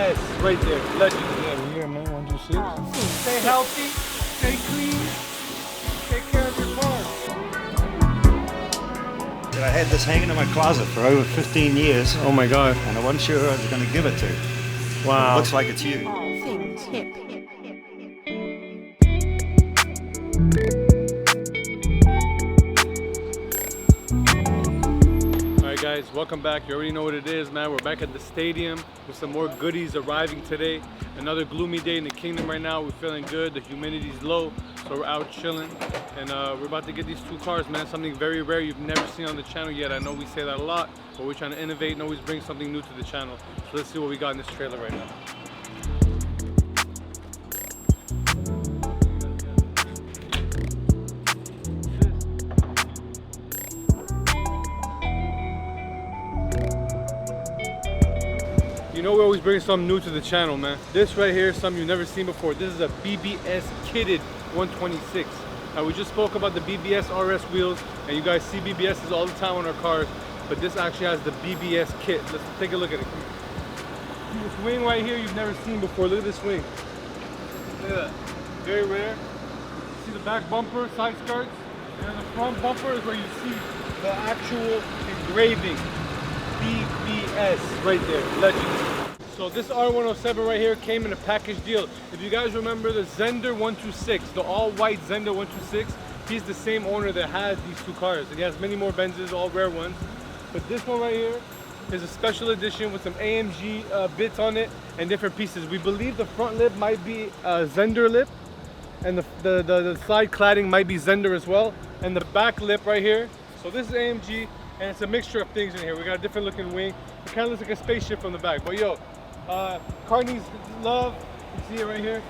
BBS right there. Legend. Yeah, we're here, man. 126. Stay healthy, stay clean, take care of your car. I had this hanging in my closet for over 15 years. Oh my God. And I wasn't sure who I was going to give it to. Wow. It looks like it's you. Things hip. Alright guys, welcome back. You already know what it is, man. We're back at the stadium with some more goodies arriving today. Another gloomy day in the kingdom right now. We're feeling good. The humidity's low, so we're out chilling. And we're about to get these two cars, man. Something very rare you've never seen on the channel yet. I know we say that a lot, but we're trying to innovate and always bring something new to the channel. So let's see what we got in this trailer right now. You know we always bring something new to the channel, man. This right here is something you've never seen before. This is a BBS-kitted 126. We just spoke about the BBS RS wheels, and you guys see BBSs all the time on our cars, but this actually has the BBS kit. Let's take a look at it. See this wing right here you've never seen before. Look at this wing. Look at that. Very rare. See the back bumper, side skirts, and the front bumper is where you see the actual engraving. BBS right there, legend. So this R107 right here came in a package deal. If you guys remember the Zender 126, the all-white Zender 126, he's the same owner that has these two cars. He has many more Benzes, all rare ones. But this one right here is a special edition with some AMG bits on it and different pieces. We believe the front lip might be Zender lip, and the side cladding might be Zender as well, and the back lip right here. So this is AMG. And it's a mixture of things in here. We got a different looking wing. It kind of looks like a spaceship from the back. But yo, car needs love. You see it right here.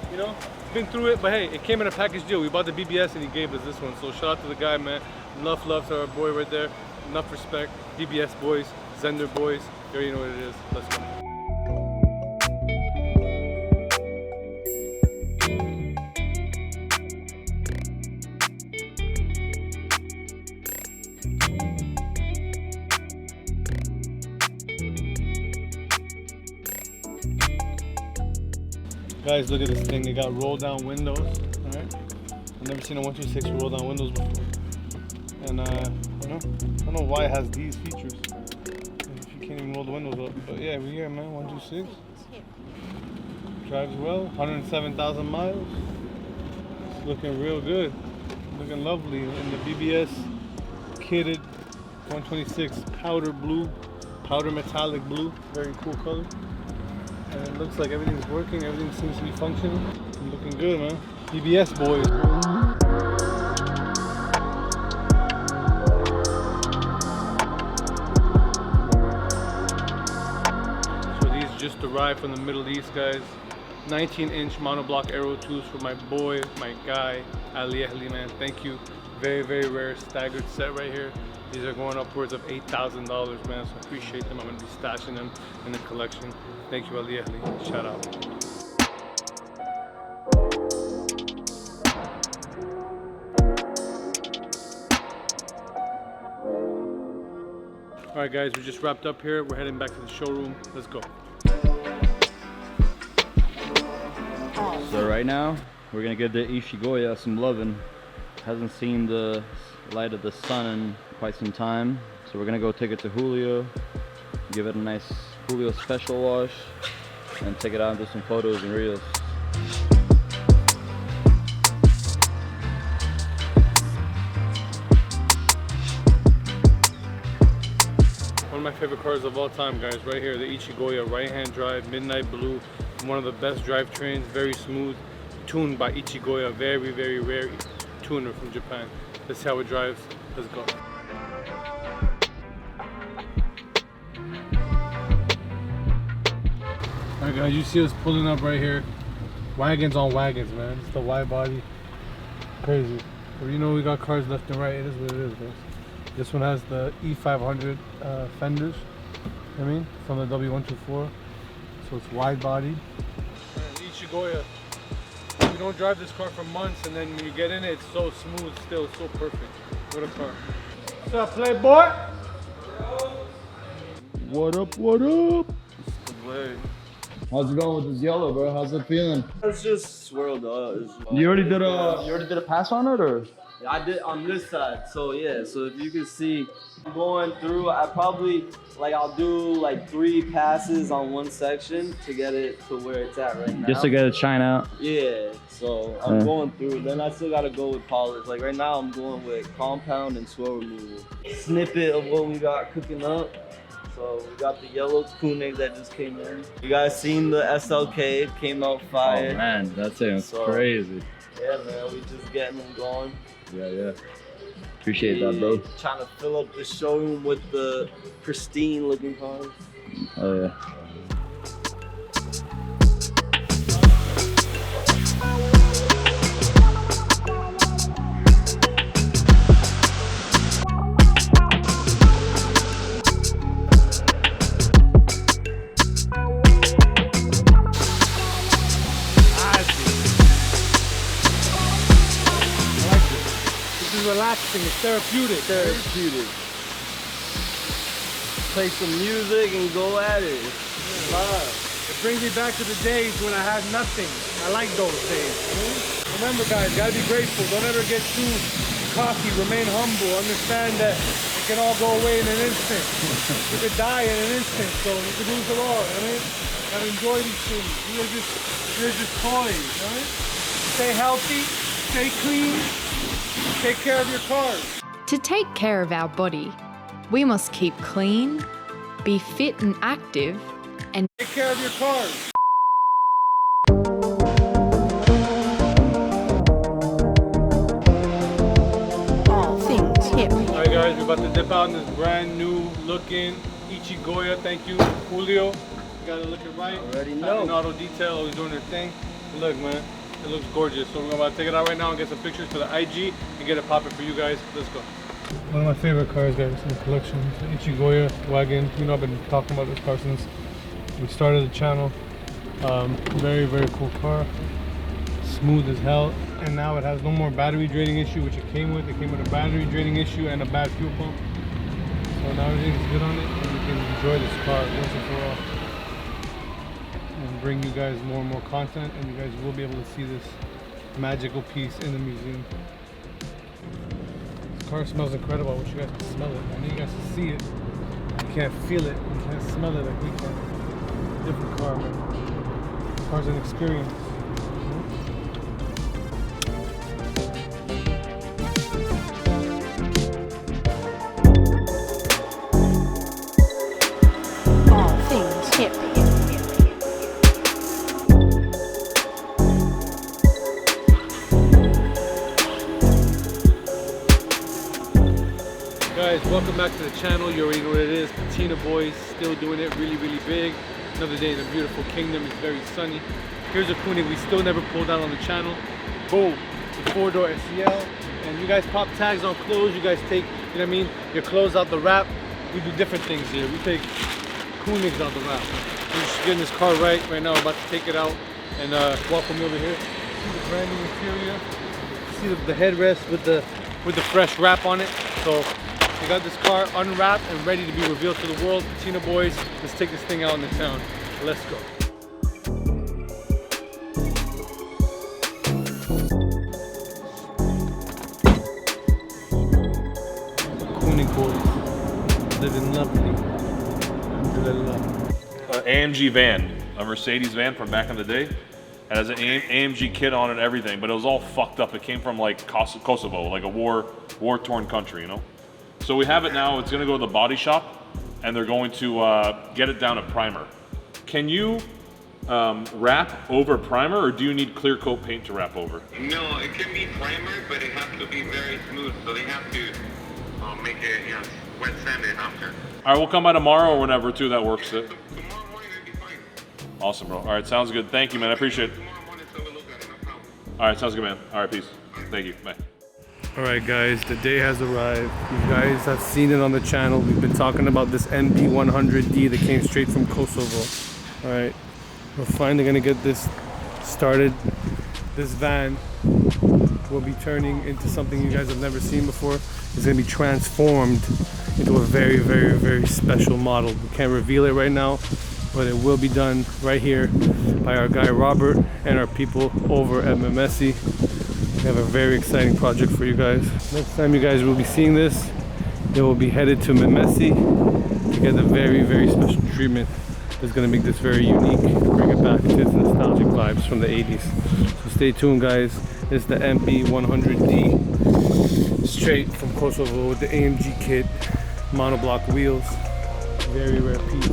You know, been through it, but hey, it came in a package deal. We bought the BBS and he gave us this one. So shout out to the guy, man. Enough love to our boy right there. Enough respect. BBS boys, Zender boys. You already know what it is. Let's go. Guys, look at this thing. They got roll down windows. Alright, I've never seen a 126 roll down windows before. And you know, I don't know why it has these features if you can't even roll the windows up. But yeah, we're here, man. 126 drives well. 107,000 miles. It's looking real good. Looking lovely in the BBS kitted 126 powder blue, powder metallic blue. Very cool color. And it looks like everything's working, everything seems to be functioning. Looking good, man. BBS boys. So these just arrived from the Middle East, guys. 19-inch monoblock Aero 2s for my boy, my guy, Ali Ahli, man. Thank you. Very, very rare staggered set right here. These are going upwards of $8,000, man, so I appreciate them. I'm going to be stashing them in the collection. Thank you, Ali Ahli. Shout out. All right, guys, we just wrapped up here. We're heading back to the showroom. Let's go. So right now, we're going to give the Ichigo some loving. Hasn't seen the light of the sun in quite some time, so we're gonna go take it to Julio, give it a nice Julio special wash, and take it out and do some photos and reels. One of my favorite cars of all time, guys, right here, the Ichigo right-hand drive, midnight blue, one of the best drivetrains, very smooth, tuned by Ichigo, very, very rare tuner from Japan. Let's see how it drives. Let's go. Alright guys, you see us pulling up right here. Wagons on wagons, man. It's the wide body. Crazy. But you know we got cars left and right. It is what it is, guys. This one has the E500 fenders. I mean, from the W124. So it's wide body. Ichigo. You don't drive this car for months, and then when you get in it, it's so smooth still, so perfect. What a car. What's up, playboy? What up, what up? Good way. How's it going with this yellow, bro? How's it feeling? It's just swirled up. You already did a pass on it, or? I did on this side, so yeah. So if you can see, I'm going through. I'll do like 3 passes on one section to get it to where it's at right now. Just to get it shine out. Yeah. So I'm going through. Then I still gotta go with polish. Like right now, I'm going with compound and swirl removal. Snippet of what we got cooking up. So we got the yellow Koenig that just came in. You guys seen the SLK? It came out fire. Oh man, that sounds crazy. Yeah, man, we just getting them going. Yeah. Appreciate that, bro. Trying to fill up the showroom with the pristine looking cars. Oh yeah. Relaxing, it's therapeutic. Play some music and go at it. It brings me back to the days when I had nothing. I like those days. Remember, guys, gotta be grateful. Don't ever get too cocky. Remain humble. Understand that it can all go away in an instant. You could die in an instant, so you could lose it all. I mean, gotta enjoy these things. They're just toys. Right? Stay healthy. Stay clean. Take care of your cars. To take care of our body, we must keep clean, be fit and active, and take care of your cars. all things hip. Alright guys, we're about to dip out in this brand new looking Ichigo. Thank you, Julio. You got it looking right. Already know. Auto detail, always doing their thing. Look, man. It looks gorgeous. So we're about to take it out right now and get some pictures for the IG and get it popping for you guys. Let's go. One of my favorite cars, guys, in the collection. The Ichigo wagon. You know, I've been talking about this car since we started the channel. Very, very cool car. Smooth as hell. And now it has no more battery draining issue, which it came with. It came with a battery draining issue and a bad fuel pump. So now everything's good on it and we can enjoy this car once and for all. And bring you guys more and more content, and you guys will be able to see this magical piece in the museum. This car smells incredible. I wish you guys could smell it. I know you guys can see it. You can't feel it. You can't smell it like we can. Different car, man. This car's an experience. All things hip. Guys, welcome back to the channel. You already know what it is. Patina Boys, still doing it really, really big. Another day in a beautiful kingdom. It's very sunny. Here's a Koenig we still never pulled out on the channel. Boom, the 4-door SEL. And you guys pop tags on clothes. You guys take, you know what I mean, your clothes out the wrap. We do different things here. We take Koenigs out the wrap. We're just getting this car right now. We're about to take it out and welcome you over here. See the brand new interior. See the headrest with the fresh wrap on it. So we got this car unwrapped and ready to be revealed to the world. Patina Boys, let's take this thing out in the town. Let's go. Koenig Boys, living lovely. AMG van, a Mercedes van from back in the day. It has an AMG kit on it and everything, but it was all fucked up. It came from like Kosovo, like a war-torn country, you know? So we have it now. It's gonna go to the body shop and they're going to get it down to primer. Can you wrap over primer, or do you need clear coat paint to wrap over? No, it can be primer, but it has to be very smooth, so they have to make it, you know, wet sand it after. All right, we'll come by tomorrow or whenever too, that works. Tomorrow morning it'll be fine. Awesome, bro. All right, sounds good. Thank you, man. I appreciate it. Tomorrow morning, so we'll look at it, no problem. All right, sounds good, man. All right, peace. Thank you. Bye. All right, guys, the day has arrived. You guys have seen it on the channel. We've been talking about this MB100D that came straight from Kosovo. All right, we're finally gonna get this started. This van will be turning into something you guys have never seen before. It's gonna be transformed into a very, very, very special model. We can't reveal it right now, but it will be done right here by our guy Robert and our people over at Memesi. We have a very exciting project for you guys. Next time you guys will be seeing this, it will be headed to Memesi to get a very, very special treatment that's going to make this very unique, bring it back to its nostalgic vibes from the 80s. So stay tuned, guys. It's the MB100D, straight from Kosovo with the AMG kit, monoblock wheels, very rare piece.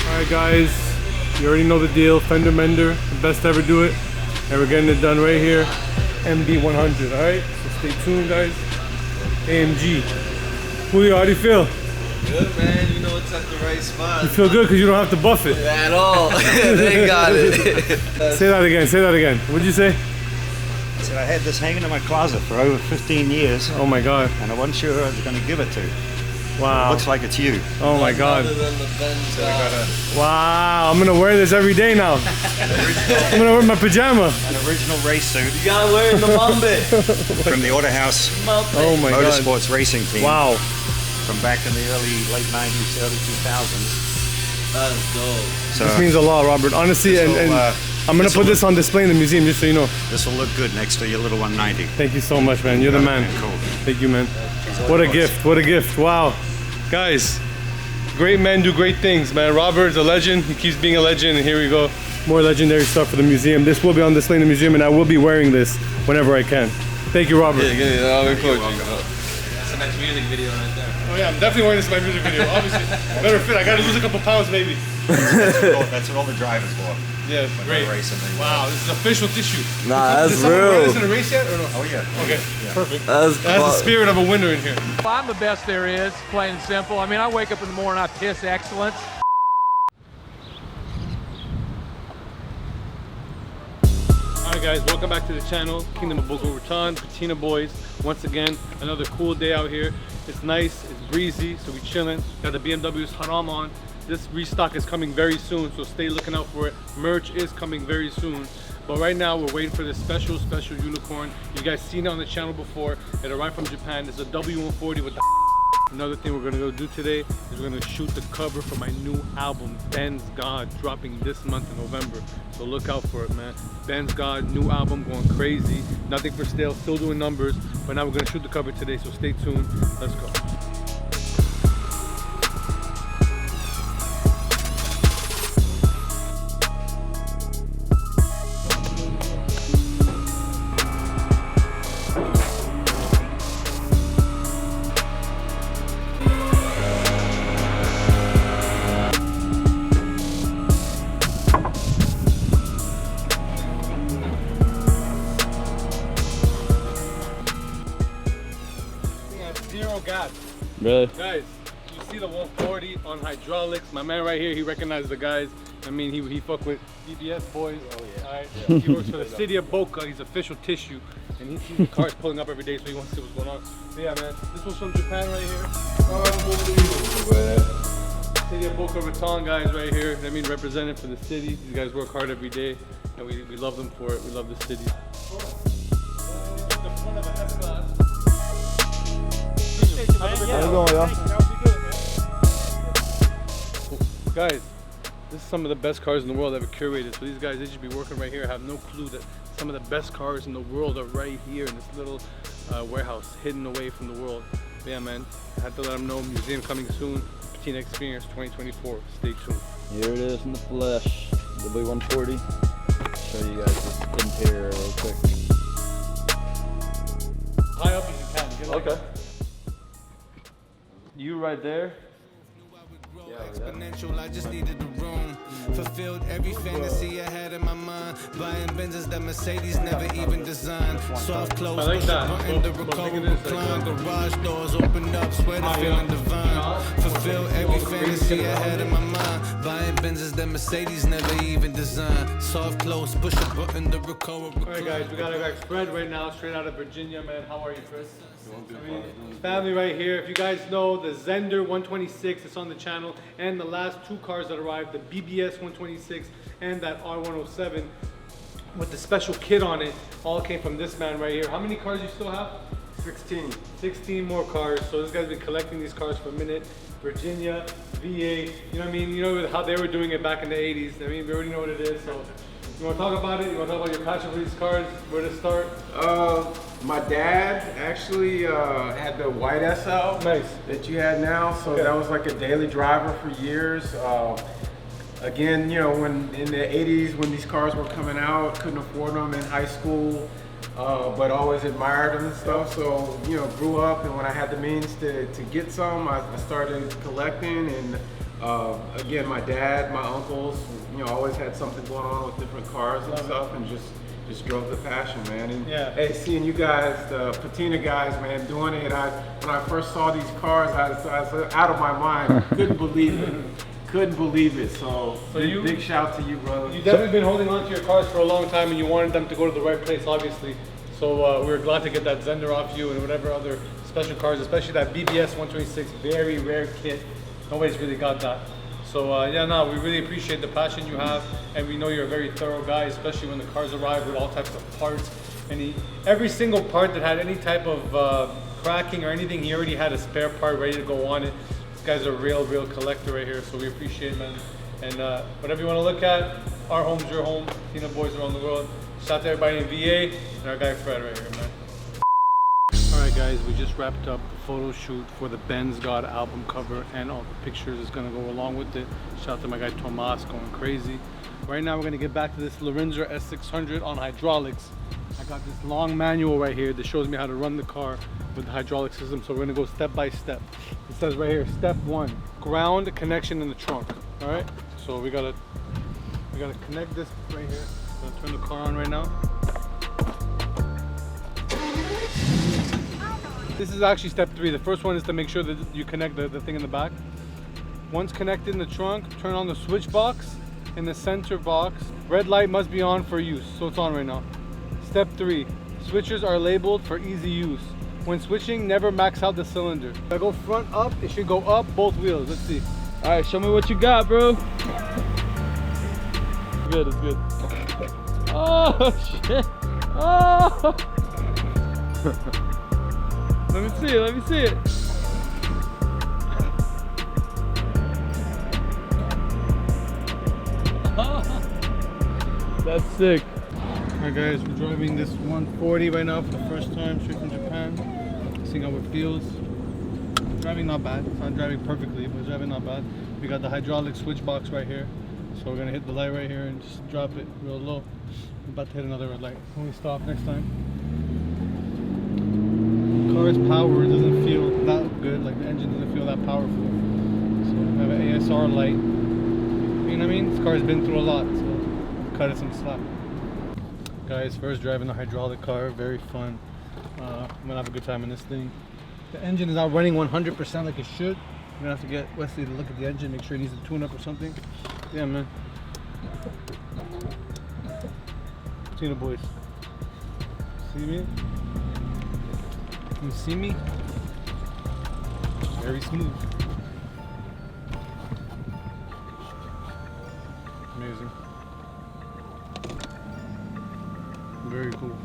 Alright guys, you already know the deal. Fender Mender, the best to ever do it. And we're getting it done right here. MB100, alright? So stay tuned, guys. AMG. Julio, how do you feel? Good, man. You know it's at the right spot. You feel good because you don't have to buff it. At all. They got it. Say that again, say that again. What'd you say? I said I had this hanging in my closet for over 15 years, Oh my god. and I wasn't sure who I was going to give it to. Wow. Looks like it's you. Oh my god. Other than the Benz, Wow, I'm gonna wear this every day now. I'm gonna wear my pajama. An original race suit you gotta wear it in the Mambe. from the Autohouse Oh my god. Motorsports Racing Team. Wow. From back in the late 90s, early 2000s. That's dope. So This means a lot, Robert. Honestly, This'll, and I'm gonna this'll put this on display in the museum just so you know. this will look good next to your little 190. Thank you so much, man. You're the man. Cool. Thank you, man. What a gift. What a gift. Wow. Guys, great men do great things, man. Robert's a legend. He keeps being a legend, and here we go. More legendary stuff for the museum. This will be on display in the museum, and I will be wearing this whenever I can. Thank you, Robert. That's the next music video right there. Oh yeah, I'm definitely wearing this in my music video, obviously. Better fit, I gotta lose a couple pounds maybe. That's what all the drivers wore. Yeah, When great. they're racing, they Wow, this is official tissue. Nah, that's Did someone wear real. this in a race yet, or no? Oh yeah. Okay, perfect. That's That's the spirit of a winner in here. I'm the best there is, plain and simple. I mean, I wake up in the morning, I piss excellence. Alright guys, welcome back to the channel. Kingdom of Boca Raton, Patina boys. Once again, another cool day out here. It's nice, it's breezy, so we chilling. Got the BMW's Haram on. This restock is coming very soon, so stay looking out for it. Merch is coming very soon. But right now, we're waiting for this special unicorn. You guys seen it on the channel before. It arrived from Japan. It's a W140 with the Another thing we're gonna go do today is we're gonna shoot the cover for my new album, Ben's God, dropping this month in November. So look out for it, man. Ben's God, new album, going crazy. Nothing for sale, still doing numbers. But now we're gonna shoot the cover today, so stay tuned. Let's go. Gas. Really? Guys, you see the 140 on hydraulics. My man right here, he recognized the guys. I mean, he fuck with BBS boys. Oh yeah. All right. He works for the city of Boca. He's official tissue, and he sees the cars pulling up every day, so he wants to see what's going on. So yeah, man, this one's from Japan right here. City of Boca Raton guys right here. I mean, represented for the city. These guys work hard every day, and we love them for it. We love the city. The front of an S-Class. How's it going, y'all? Guys, this is some of the best cars in the world ever curated. So these guys, they should be working right here. I have no clue that some of the best cars in the world are right here in this little warehouse, hidden away from the world. But yeah, man, I had to let them know. Museum coming soon. Patina Experience 2024. Stay tuned. Here it is in the flesh. The W140. Show you guys this interior real quick. High up as you can. Get like Okay. You right there. Exponential, I just needed the room. Fulfilled every fantasy I had in my mind. Buying Benzes that Mercedes never even designed. Soft clothes, I like push that. a button, the recover recline. Garage doors open up, swear the feeling divine. Fulfill every fantasy I had in my mind. Buying Benzes that Mercedes never even designed. Soft clothes, push a button, the recover recline. Alright guys, we got our guy Fred right now, straight out of Virginia, man. How are you, Fred? Family right here. If you guys know the Zender 126, it's on the channel, and the last two cars that arrived, the BBS 126 and that R107 with the special kit on it, all came from this man right here. How many cars you still have? 16. 16 more cars. So this guy's been collecting these cars for a minute. Virginia, VA, you know what I mean? You know how they were doing it back in the 80s. I mean, we already know what it is. So you want to talk about it? You want to talk about your passion for these cars? Where to start? My dad actually had the white SL that you had now, so that was like a daily driver for years. Again, you know, when in the 80s when these cars were coming out, couldn't afford them in high school, but always admired them and stuff. So, you know, grew up, and when I had the means to get some, I started collecting. And again, my dad, my uncles, you know, always had something going on with different cars and stuff, and just drove the passion, man. And hey, seeing you guys, the Patina guys, man, doing it, when I first saw these cars, I was out of my mind. Couldn't believe it. Couldn't believe it. So big shout to you, brother. You've definitely been holding on to your cars for a long time, and you wanted them to go to the right place, obviously. So we were glad to get that Zender off you and whatever other special cars, especially that BBS 126, very rare kit. Nobody's really got that. So yeah, no, we really appreciate the passion you have, and we know you're a very thorough guy, especially when the cars arrive with all types of parts. And every single part that had any type of cracking or anything, he already had a spare part ready to go on it. This guy's a real collector right here, so we appreciate it, man. And whatever you want to look at, our home's your home. Patina boys around the world. Shout out to everybody in VA and our guy Fred right here, man. Alright guys, we just wrapped up the photo shoot for the Benz God album cover, and all the pictures is going to go along with it. Shout out to my guy Tomas, going crazy. Right now we're going to get back to this Lorenzo S600 on hydraulics. I got this long manual right here that shows me how to run the car with the hydraulic system, so we're going to go step by step. It says right here, step 1, ground connection in the trunk. Alright, so we gotta connect this right here. I'm gonna turn the car on right now. This is actually step 3. The first one is to make sure that you connect the thing in the back. Once connected in the trunk, turn on the switch box in the center box. Red light must be on for use, so it's on right now. Step 3, switches are labeled for easy use. When switching, never max out the cylinder. If I go front up, it should go up both wheels. Let's see. All right, show me what you got, bro. Good, it's good. Oh, shit. Oh. Let me see it, let me see it. That's sick. Alright guys, we're driving this 140 right now for the first time, straight from Japan. Seeing how it feels. Driving not bad. It's not driving perfectly, but it's driving not bad. We got the hydraulic switch box right here. So we're gonna hit the light right here and just drop it real low. I'm about to hit another red light. When we stop next time. The car's power doesn't feel that good, like the engine doesn't feel that powerful. So we have an ASR light. You know what I mean? This car's been through a lot, so cut it some slack. Guys, first driving the hydraulic car, very fun. I'm gonna have a good time in this thing. The engine is not running 100% like it should. I'm gonna have to get Wesley to look at the engine, make sure it needs a tune-up or something. Yeah, man. Patina boys. See me? You see me? Very smooth. Amazing. Very cool.